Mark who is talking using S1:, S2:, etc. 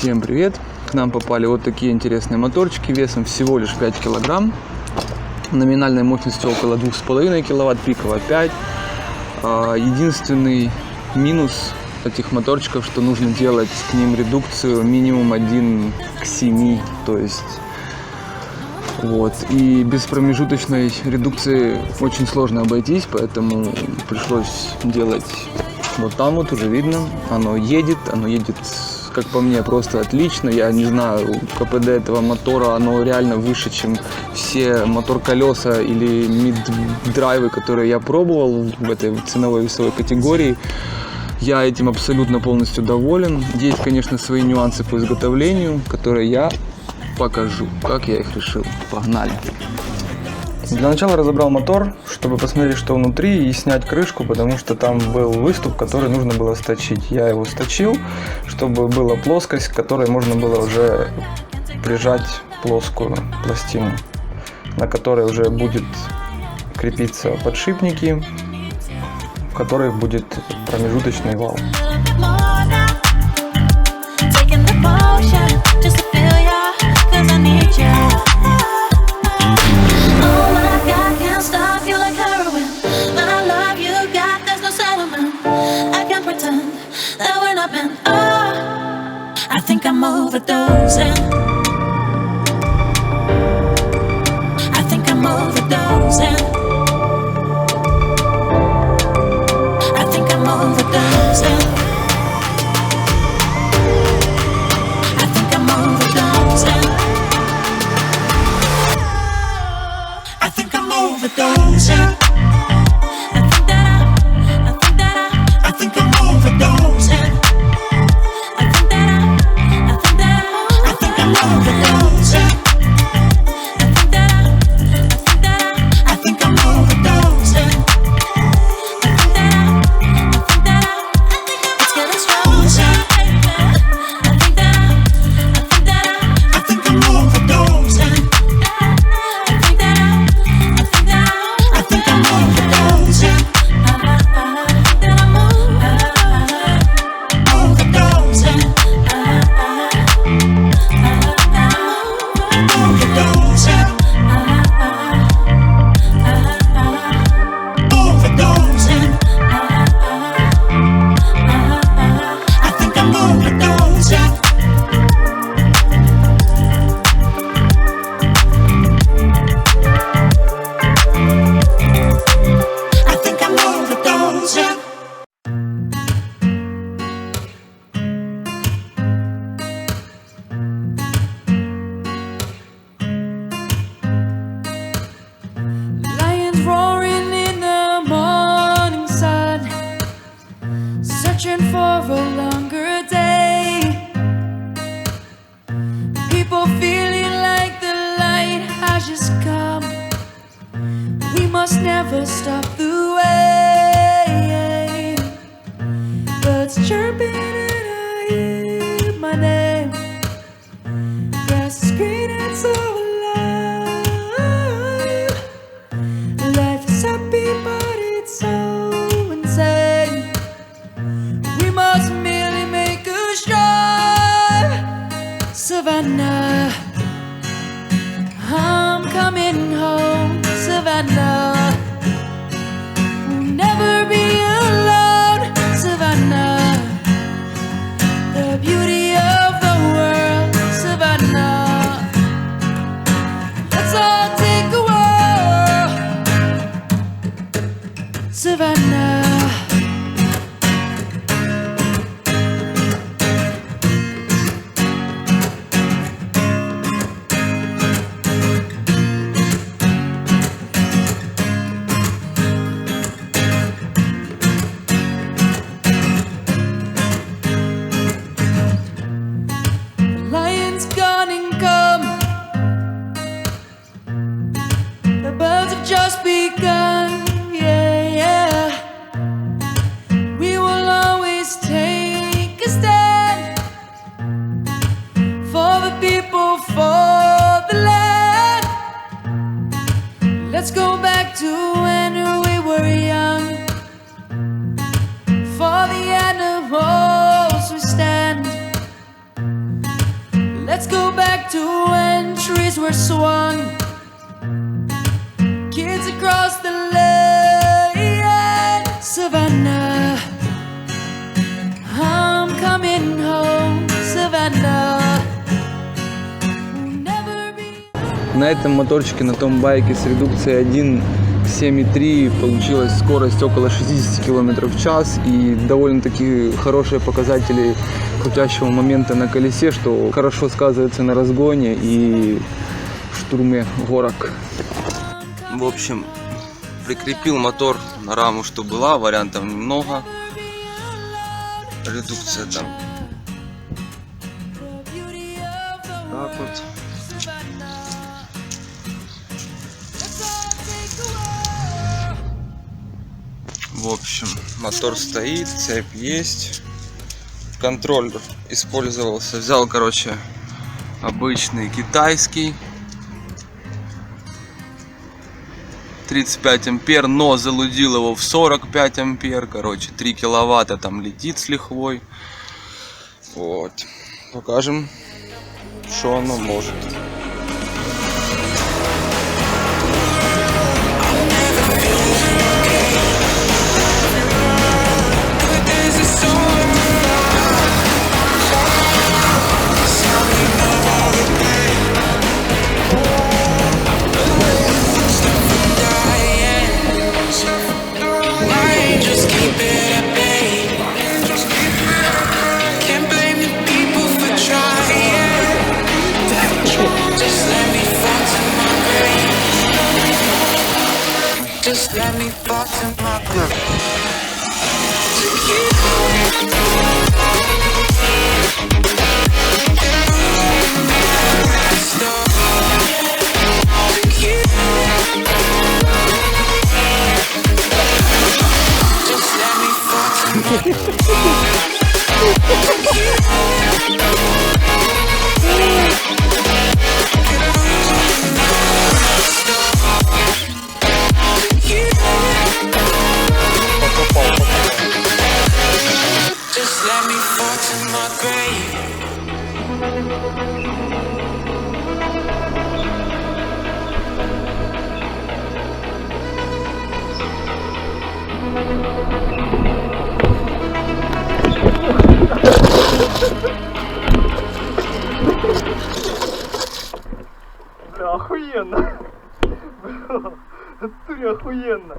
S1: Всем привет! К нам попали вот такие интересные моторчики весом всего лишь 5 килограмм. Номинальной мощностью около 2,5 киловатт, пиковая 5. Единственный минус этих моторчиков, что нужно делать к ним редукцию минимум 1 к 7. То есть вот. И без промежуточной редукции очень сложно обойтись, поэтому пришлось делать вот там вот, уже видно. Оно едет, как по мне, просто отлично. Я не знаю, КПД этого мотора, оно реально выше, чем все мотор-колеса или мид-драйвы, которые я пробовал в этой ценовой весовой категории. Я этим абсолютно полностью доволен. Есть, конечно, свои нюансы по изготовлению, которые я покажу, как я их решил. Погнали! Для начала разобрал мотор, чтобы посмотреть, что внутри, и снять крышку, потому что там был выступ, который нужно было сточить. Я его сточил, чтобы была плоскость, к которой можно было уже прижать плоскую пластину, на которой уже будет крепиться подшипники, в которых будет промежуточный вал.
S2: I'm overdosing. I think I'm overdosing. I think I'm overdosing. I think I'm overdosing. I think I'm overdosing. I think I'm overdosing.
S3: Never stop the way. Birds chirping and I hear my name. Grass is green and so alive. Life is happy but it's so insane. We must merely make a strive. Savannah, I'm coming home. Savannah, never be alone, Savannah. The beauty of the world, Savannah. Let's all take a whirl, Savannah. Let's go back to when trees were swung. Kids across the lane. Savannah, I'm coming home. Savannah, we'll never be.
S1: На этом моторчике, на том байке с редукцией 1 к 7,3 получилась скорость около 60 км в час и довольно-таки хорошие показатели крутящего момента на колесе, что хорошо сказывается на разгоне и штурме горок. В общем, прикрепил мотор на раму, что была, вариантов немного. Редукция там. Так вот. В общем, мотор стоит, цепь есть. Контроллер использовался. Взял, короче, обычный китайский. 35 ампер, но залудил его в 45 ампер. Короче, 3 киловатта там летит с лихвой. Вот. Покажем, что оно может.
S2: Just let me fall to my grave. Just let me fall to my Just let me fall to my grave.
S4: Бля, охуенно! Бля, это охуенно!